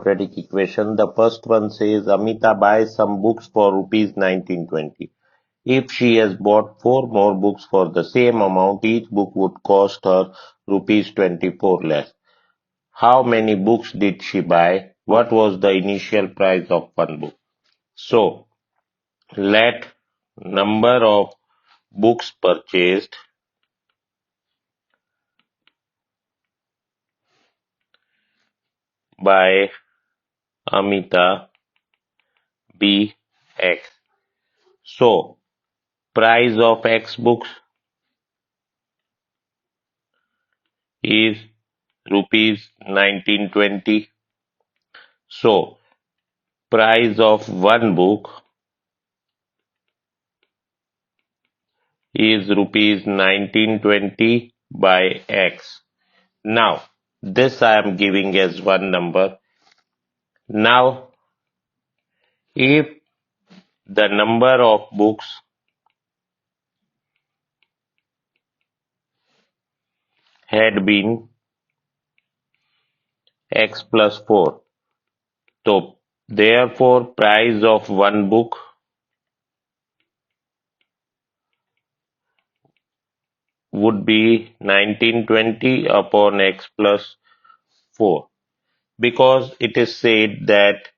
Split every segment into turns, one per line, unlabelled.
quadratic equation. The first one says Amita buys some books for rupees 1920. If she has bought 4 more books for the same amount, each book would cost her rupees 24 less. How many books did she buy? What was the initial price of one book? So, let number of books purchased by Amita be X. So, price of X books is rupees 1920. So, price of one book is rupees 1920 by X. Now, this I am giving as one number. Now, if the number of books had been X plus 4, so therefore price of one book would be 1920 upon X plus 4, because it is said that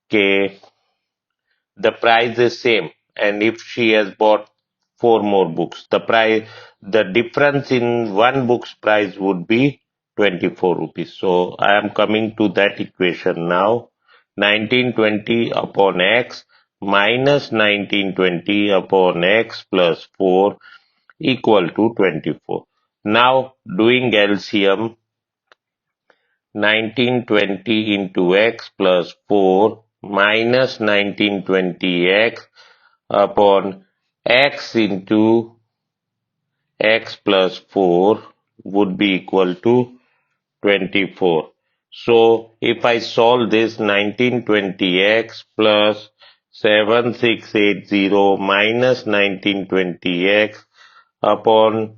okay, the price is same, and if she has bought 4 more books, the difference in one book's price would be 24 rupees. So I am coming to that equation now. 1920 upon X minus 1920 upon X plus 4 equal to 24. Now doing LCM, 1920 into X plus 4 minus 1920X upon X into X plus 4 would be equal to 24. So if I solve this, 1920X plus 7680 minus 1920X upon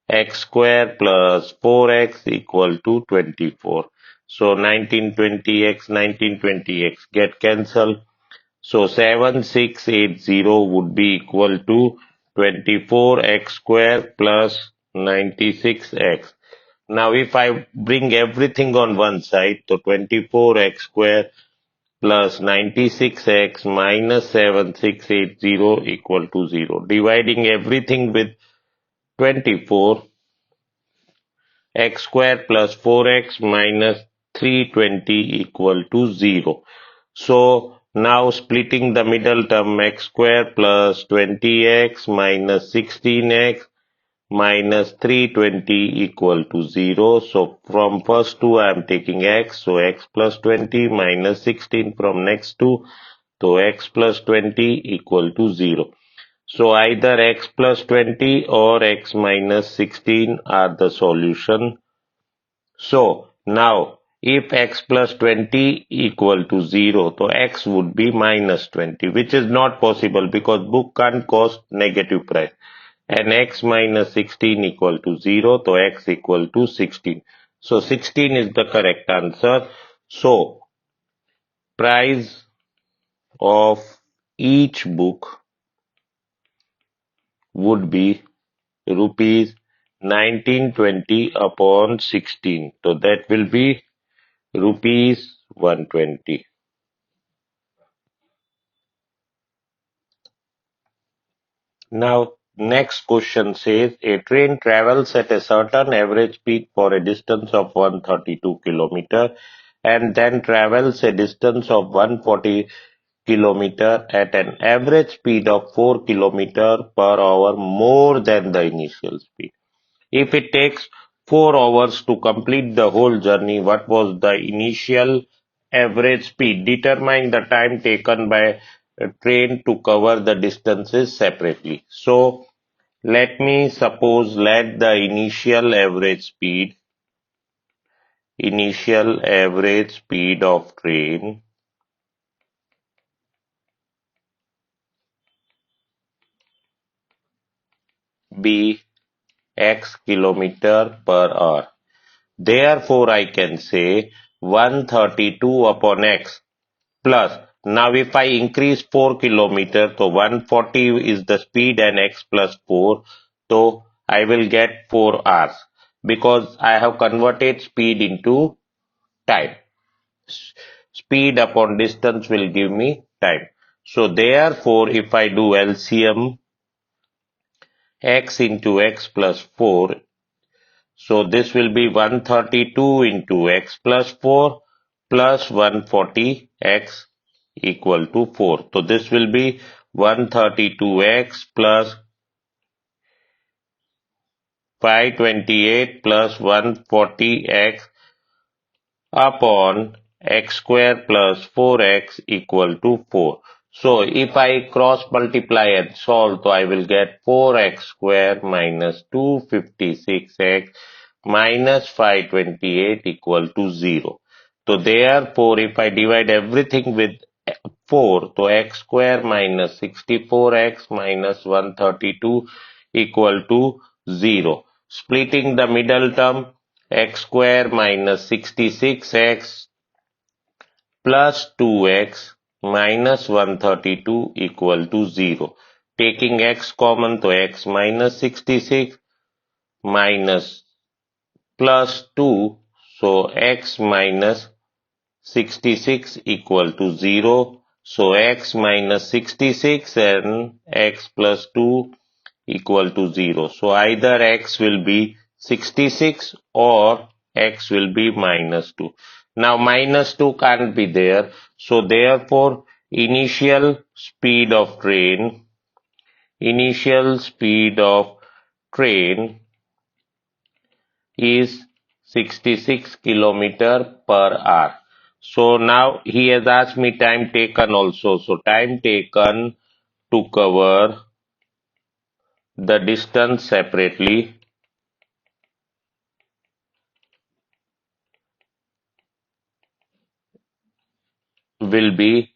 X square plus 4X equal to 24. So 1920X get cancelled. So 7680 would be equal to 24X square plus 96X. Now if I bring everything on one side, so 24X square plus 96X minus 7680 equal to 0. Dividing everything with 24, X square plus 4X minus 320 equal to 0. So now splitting the middle term, X square plus 20X minus 16X minus 320 equal to 0. So from first two I am taking X, so X plus 20 minus 16 from next two, so X plus 20 equal to 0. So either X plus 20 or X minus 16 are the solution. So now if X plus 20 equal to 0, so X would be minus 20, which is not possible because book can't cost negative price. And X minus 16 equal to 0, so X equal to 16. So 16 is the correct answer. So price of each book would be rupees 1920 upon 16. So that will be rupees 120. Now, next question says a train travels at a certain average speed for a distance of 132 kilometer and then travels a distance of 140 kilometer at an average speed of 4 kilometer per hour more than the initial speed. If it takes 4 hours to complete the whole journey, what was the initial average speed? Determine the time taken by a train to cover the distances separately. So, let me suppose let the initial average speed of train be x kilometer per hour. Therefore, I can say 132 upon x plus, now if I increase 4 kilometer, so 140 is the speed and x plus 4, so I will get 4 hours because I have converted speed into time. Speed upon distance will give me time. So therefore, if I do LCM x into x plus 4, so this will be 132 into x plus 4 plus 140 x equal to 4. So this will be 132x plus 528 plus 140x upon x square plus 4x equal to 4. So if I cross multiply and solve, so I will get 4x square minus 256x minus 528 equal to 0. So therefore, if I divide everything with 4, so x square minus 64x minus 132 equal to 0. Splitting the middle term, x square minus 66x plus 2x minus 132 equal to 0. Taking x common, to x minus 66 minus plus 2, so x minus 66 equal to 0. So x minus 66 and x plus 2 equal to 0. So either x will be 66 or x will be minus 2. Now minus 2 can't be there. So therefore initial speed of train is 66 kilometer per hour. So now he has asked me time taken also. So time taken to cover the distance separately will be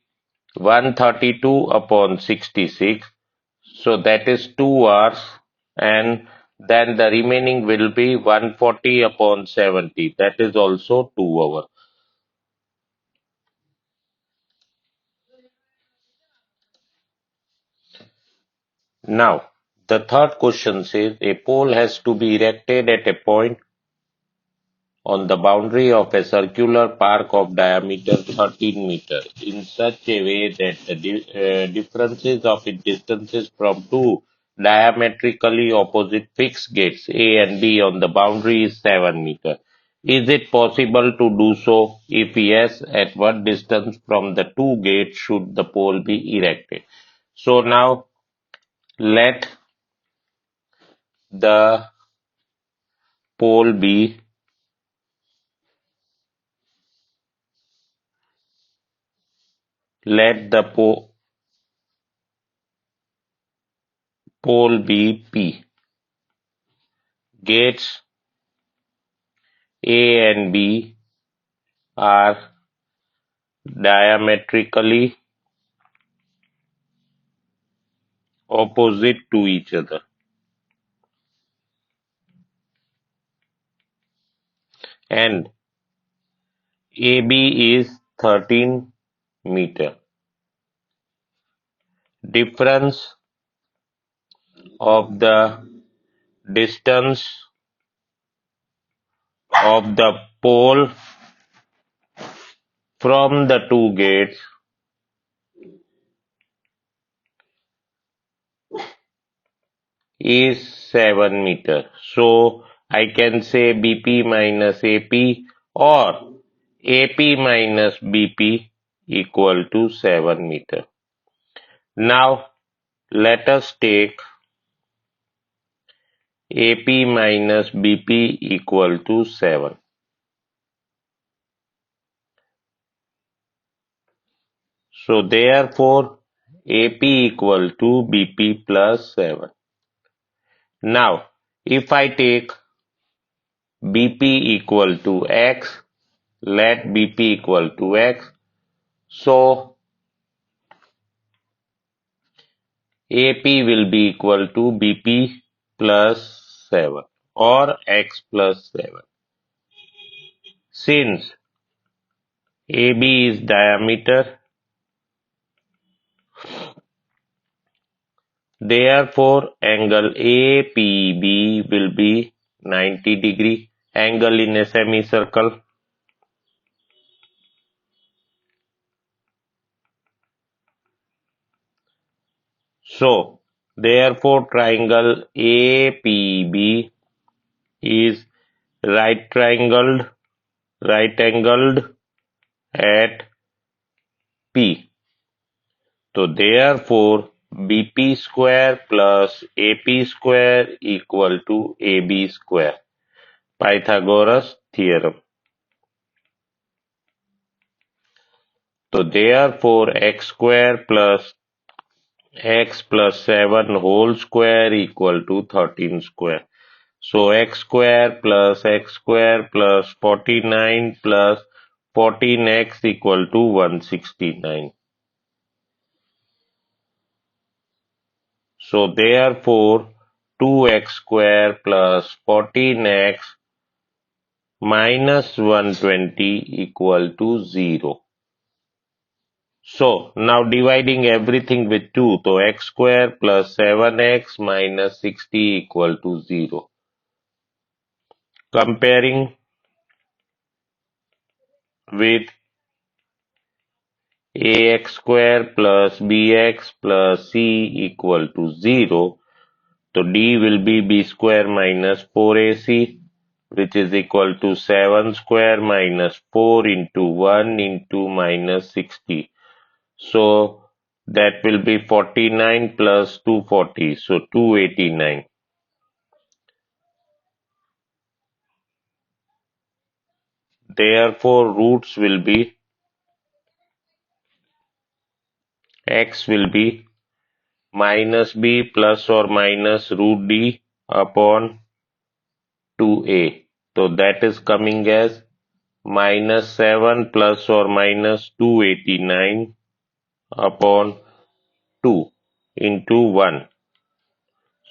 132 upon 66. So that is 2 hours, and then the remaining will be 140 upon 70. That is also 2 hours. Now, the third question says a pole has to be erected at a point on the boundary of a circular park of diameter 13 meters in such a way that the differences of its distances from two diametrically opposite fixed gates A and B on the boundary is 7 meters. Is it possible to do so? If yes, at what distance from the two gates should the pole be erected? So now let the pole be let the pole be P. Gates A and B are diametrically opposite to each other, and AB is 13 meter. Difference of the distance of the pole from the two gates is 7 meter. So I can say BP minus AP or AP minus BP equal to 7 meter. Now let us take AP minus BP equal to 7. So therefore AP equal to BP plus 7. Now if I take BP equal to X, let BP equal to X. So AP will be equal to BP plus 7 or X plus 7. Since AB is diameter. Therefore, angle APB will be 90 degree. Angle in a semicircle. So, therefore, triangle APB is right angled at P. So, therefore, BP square plus AP square equal to AB square. Pythagoras theorem. So, therefore, x plus 7 whole square equal to 13 square. So x square plus 49 plus 14x equal to 169. So therefore 2x square plus 14x minus 120 equal to 0. So now dividing everything with 2, so x square plus 7x minus 60 equal to 0. Comparing with ax square plus bx plus c equal to 0. So d will be b square minus 4ac, which is equal to 7 square minus 4 into 1 into minus 60. So that will be 49 plus 240, so 289. Therefore roots will be, x will be minus b plus or minus root d upon 2a. So that is coming as minus 7 plus or minus 289 upon 2 into 1.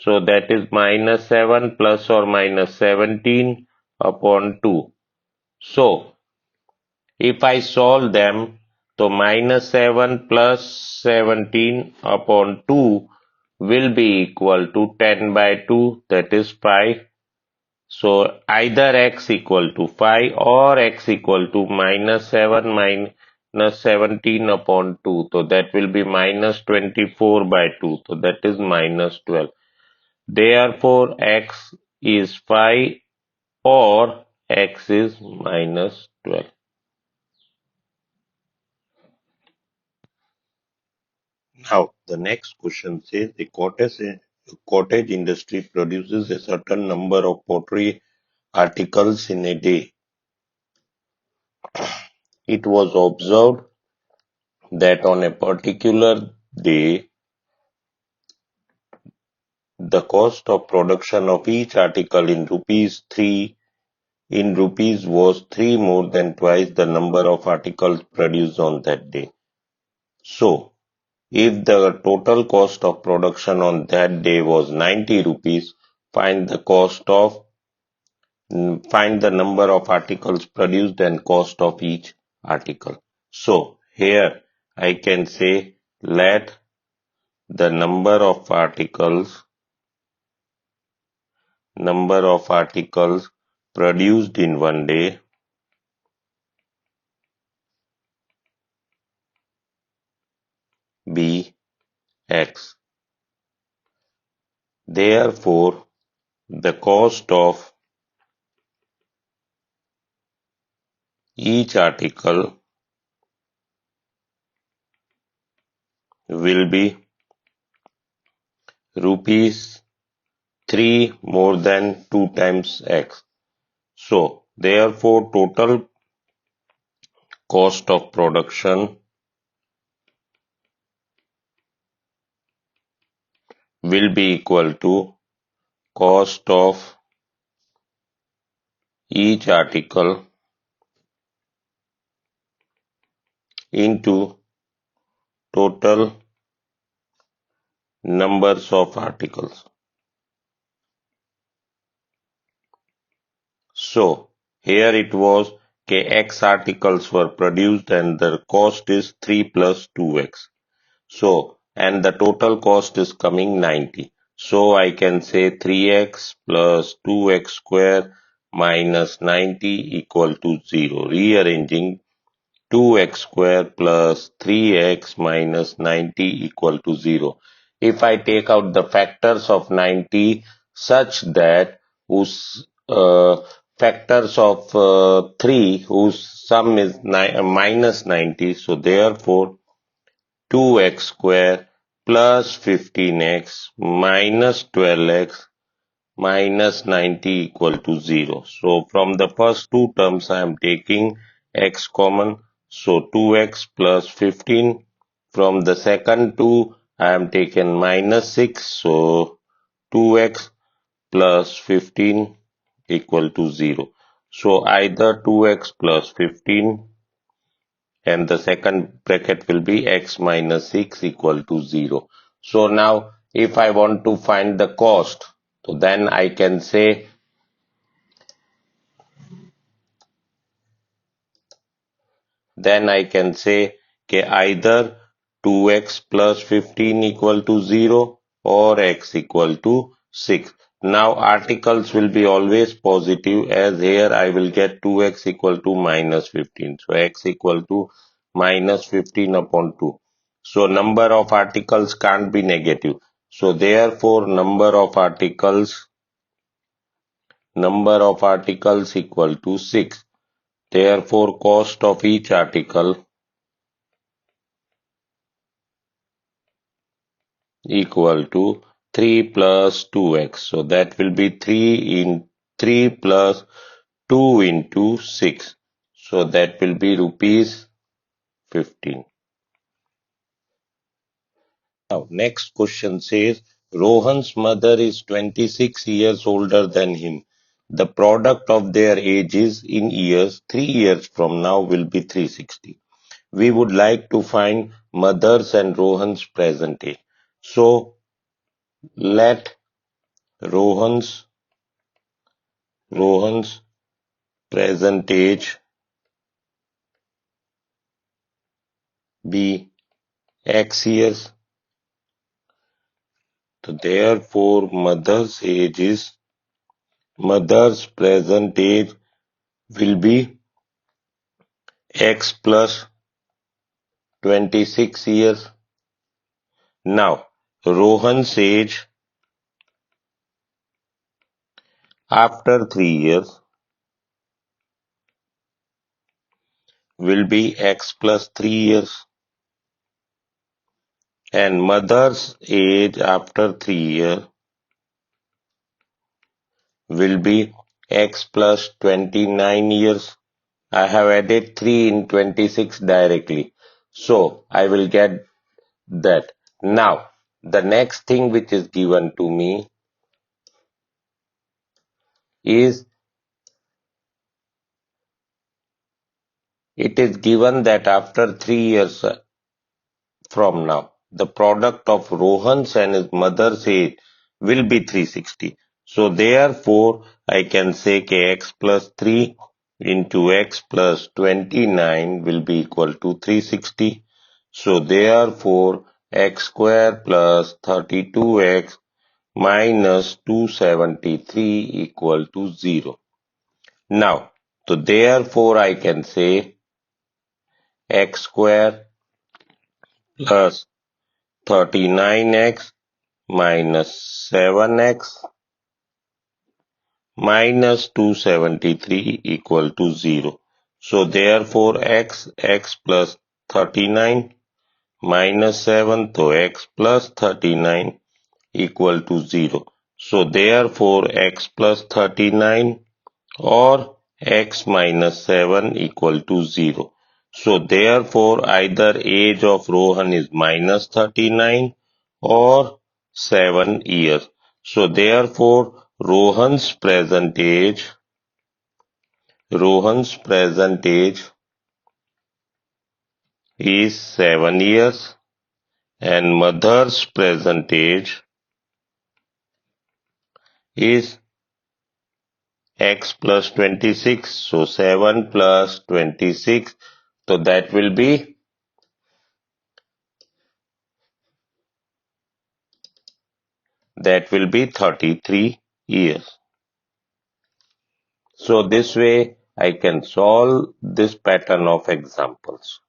So that is minus 7 plus or minus 17 upon 2. So if I solve them, so minus 7 plus 17 upon 2 will be equal to 10 by 2, that is 5. So either x equal to 5 or x equal to minus 7 minus 17 upon 2. So that will be minus 24 by 2. So that is minus 12. Therefore x is 5 or x is minus 12. Now the next question says the cottage industry produces a certain number of pottery articles in a day. It was observed that on a particular day, the cost of production of each article in rupees was 3 more than twice the number of articles produced on that day. So, if the total cost of production on that day was 90 rupees, find find the number of articles produced and cost of each article. So, here I can say let the number of articles produced in one day be X. Therefore, the cost of each article will be rupees 3 more than 2 times X. So, therefore, total cost of production will be equal to cost of each article into total numbers of articles. So, here it was X articles were produced and the cost is 3 plus 2x. So, and the total cost is coming 90. So I can say 3x plus 2x square minus 90 equal to 0. Rearranging 2x square plus 3x minus 90 equal to 0. If I take out the factors of 90 such that whose factors of 3 whose sum is minus 90, so therefore 2x square plus 15x minus 12x minus 90 equal to 0. So from the first two terms I am taking x common. So 2x plus 15. From the second two I am taken minus 6. So 2x plus 15 equal to 0. So either 2x plus 15 and the second bracket will be x minus 6 equal to 0. So now if I want to find the cost, so then I can say okay, either 2x plus 15 equal to 0 or x equal to 6. Now articles will be always positive, as here I will get 2x equal to minus 15. So x equal to minus 15 upon 2. So number of articles can't be negative. So therefore number of articles equal to 6. Therefore cost of each article equal to 3 plus 2x. So that will be 3 plus 2 into 6. So that will be rupees 15. Now next question says Rohan's mother is 26 years older than him. The product of their ages in years 3 years from now will be 360. We would like to find mother's and Rohan's present age. So let Rohan's Rohan's present age be X years. So therefore, mother's present age will be X plus 26 years. Now, Rohan's age after 3 years will be X plus 3 years. And mother's age after 3 years will be X plus 29 years. I have added 3 in 26 directly. So, I will get that. Now, the next thing which is given to me is, it is given that after 3 years from now, the product of Rohan's and his mother's age will be 360. So therefore, I can say kx plus 3 into x plus 29 will be equal to 360. So therefore, x square plus 32x minus 273 equal to 0. Now, so therefore I can say x square plus 39x minus 7x minus 273 equal to 0. So therefore x plus 39 minus 7, so x plus 39 equal to 0. So therefore x plus 39 or x minus 7 equal to 0. So therefore either age of Rohan is minus 39 or 7 years. So therefore Rohan's present age is 7 years and mother's present age is x plus 26. So 7 plus 26. So that will be 33 years. So this way I can solve this pattern of examples.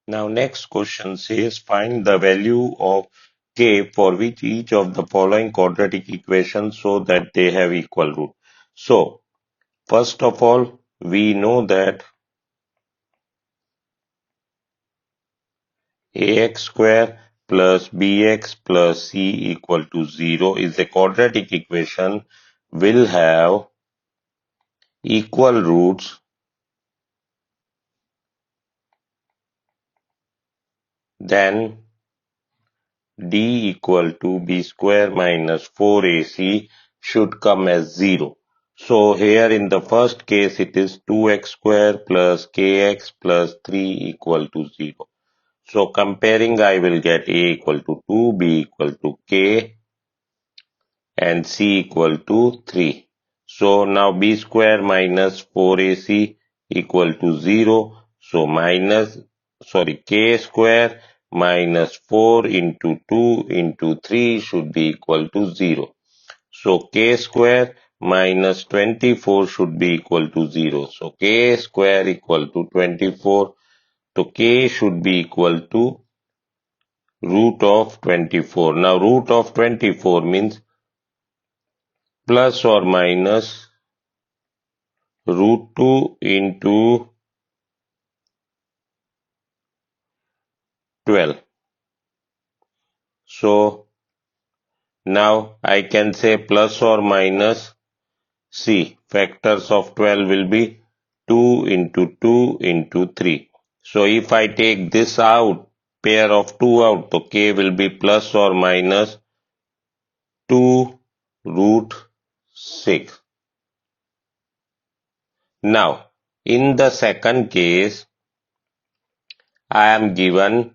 Now next question says find the value of k for which each of the following quadratic equations so that they have equal root. So first of all, we know that ax square plus bx plus c equal to 0 is a quadratic equation will have equal roots then d equal to b square minus 4ac should come as 0. So here in the first case it is 2x square plus kx plus 3 equal to 0. So comparing I will get a equal to 2, b equal to k and c equal to 3. So now b square minus 4ac equal to 0. So k square minus 4 into 2 into 3 should be equal to 0. So k square minus 24 should be equal to 0. So k square equal to 24. So k should be equal to root of 24. Now root of 24 means plus or minus root 2 into 12. So now I can say plus or minus c. Factors of 12 will be 2 into 2 into 3. So if I take this out, pair of 2 out, so k will be plus or minus 2 root 6. Now, in the second case, I am given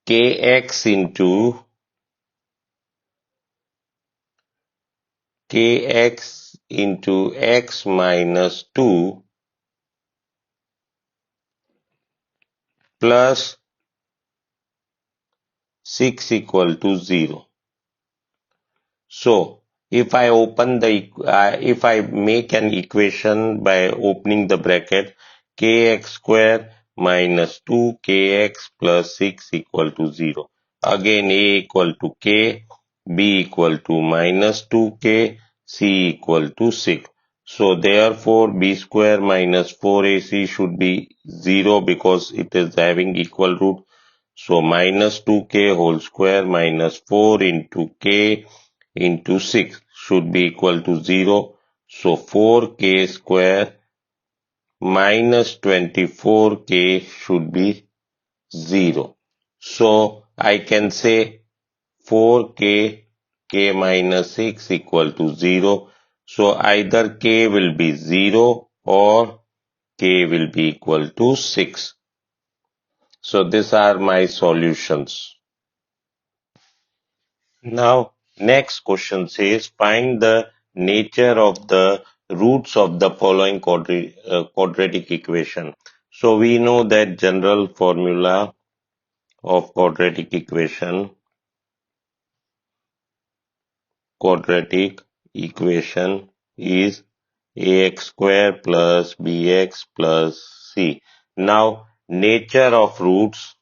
kx into x minus 2 plus 6 equal to 0. So if I make an equation by opening the bracket, kx square minus 2kx plus 6 equal to 0. Again a equal to k, b equal to minus 2k, c equal to 6. So therefore b square minus 4ac should be 0 because it is having equal root. So minus 2k whole square minus 4 into k into 6 should be equal to 0. So 4k square minus 24k should be 0. So I can say 4k k minus 6 equal to 0. So either k will be 0 or k will be equal to 6. So these are my solutions. Now, next question says find the nature of the roots of the following quadratic equation. So we know that general formula of quadratic equation is ax square plus bx plus c. Now, nature of roots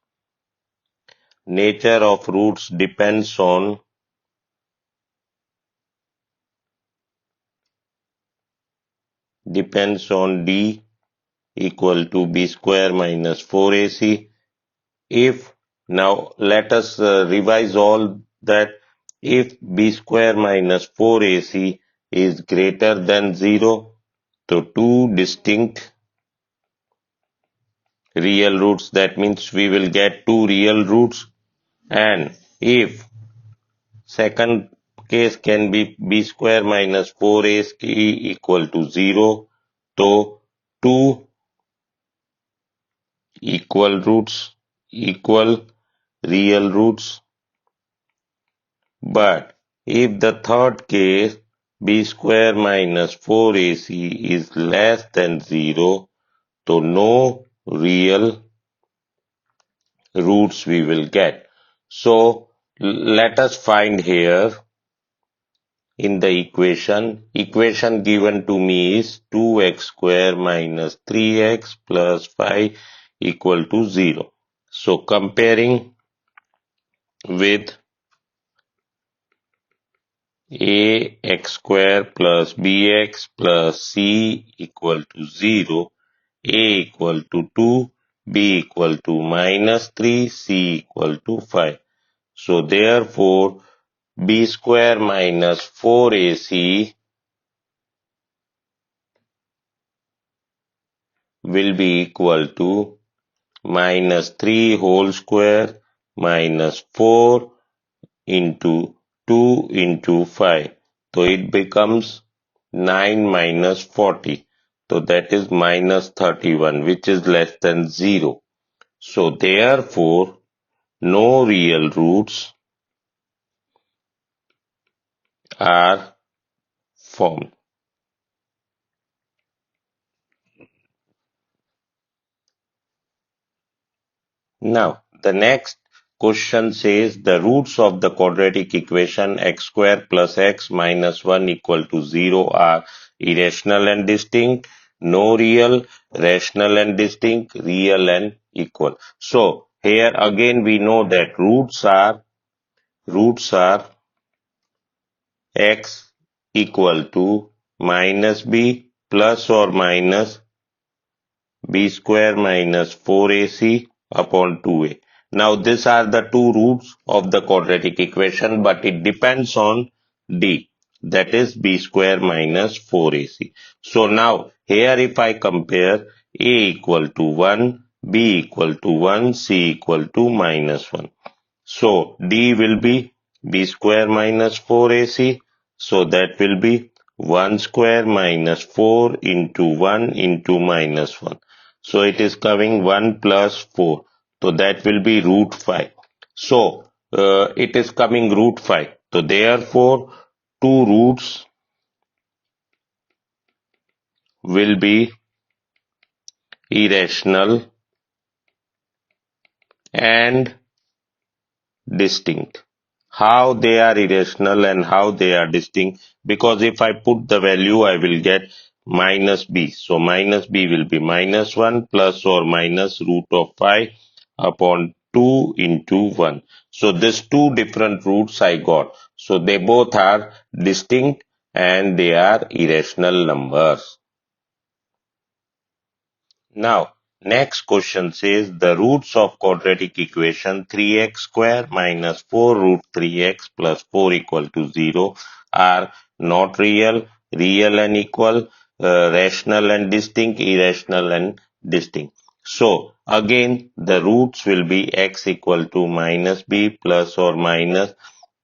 depends on d equal to b square minus 4ac. If now let us revise all that. If b square minus 4ac is greater than 0, so two distinct real roots, that means we will get two real roots. And if second case can be b square minus 4ac equal to 0, so two equal real roots, but If the third case b square minus 4ac is less than 0, so no real roots we will get. So let us find here in the equation given to me is 2x square minus 3x plus 5 equal to 0. So comparing with ax square plus bx plus c equal to 0, a equal to 2, b equal to minus 3, c equal to 5. So therefore b square minus 4ac will be equal to minus 3 whole square minus 4 into 2 into 5. So it becomes 9 minus 40. So that is minus 31, which is less than 0. So therefore no real roots are formed. Now, the next question says the roots of the quadratic equation x square plus x minus 1 equal to 0 are irrational and distinct, no real, rational and distinct, real and equal. So, here again we know that roots are x equal to minus b plus or minus b square minus 4ac upon 2a. Now these are the two roots of the quadratic equation, but it depends on d, that is b square minus 4ac. So now here if I compare a equal to 1, b equal to 1, c equal to minus 1. So D will be b square minus 4ac. So that will be 1 square minus 4 into 1 into minus 1. So it is coming 1 plus 4. So that will be root 5. So it is coming root 5. So therefore two roots will be irrational and distinct. How they are irrational and how they are distinct, because if I put the value I will get minus b. So minus b will be minus 1 plus or minus root of 5 upon 2 into 1. So these two different roots I got. So they both are distinct and they are irrational numbers. Now, next question says the roots of quadratic equation 3x square minus 4 root 3x plus 4 equal to 0 are not real, real and equal, rational and distinct, irrational and distinct. So, again, the roots will be x equal to minus b plus or minus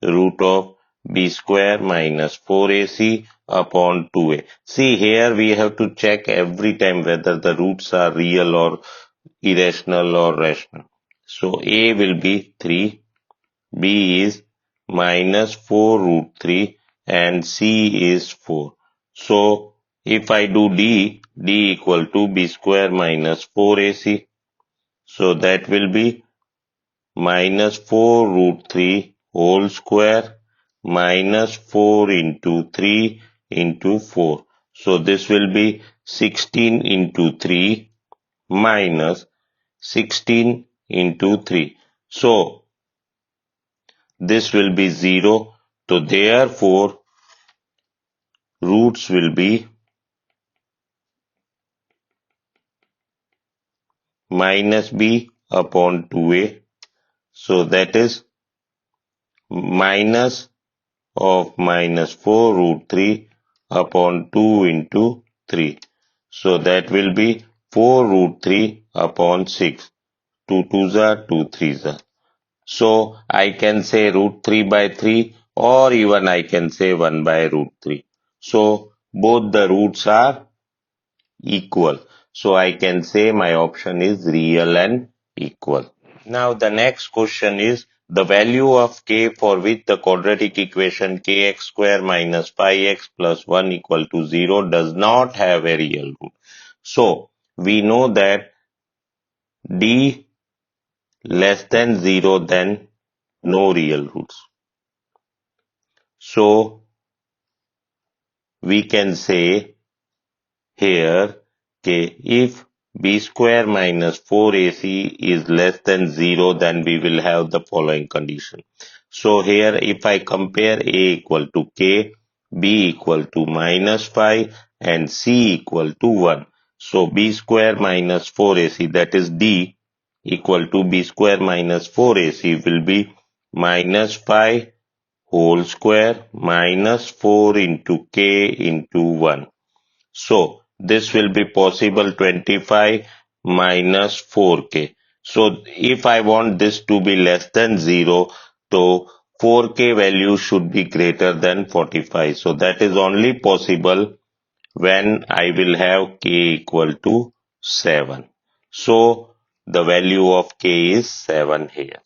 root of b square minus 4ac upon 2a. See, here we have to check every time whether the roots are real or irrational or rational. So a will be 3, b is minus 4 root 3 and c is 4. So if I do d equal to b square minus 4ac. So that will be minus 4 root 3 whole square minus 4 into 3 into 4. So this will be 16 into 3 minus 16 into 3. So this will be 0. So therefore roots will be minus b upon 2a. So that is minus of minus 4 root 3 upon 2 into 3. So that will be 4 root 3 upon 6. 2 2s are 2 3s are. So I can say root 3 by 3 or even I can say 1 by root 3. So both the roots are equal. So I can say my option is real and equal. Now the next question is the value of k for which the quadratic equation kx square minus 5x plus 1 equal to 0 does not have a real root. So, we know that d less than 0, then no real roots. So, we can say here, okay, if b square minus 4ac is less than 0, then we will have the following condition. So here, if I compare a equal to k, b equal to minus 5, and c equal to 1. So b square minus 4ac, that is d, equal to b square minus 4ac will be minus 5 whole square minus 4 into k into 1. So this will be possible 25 minus 4k. So if I want this to be less than 0, so 4k value should be greater than 45. So that is only possible when I will have k equal to 7. So the value of k is 7 here.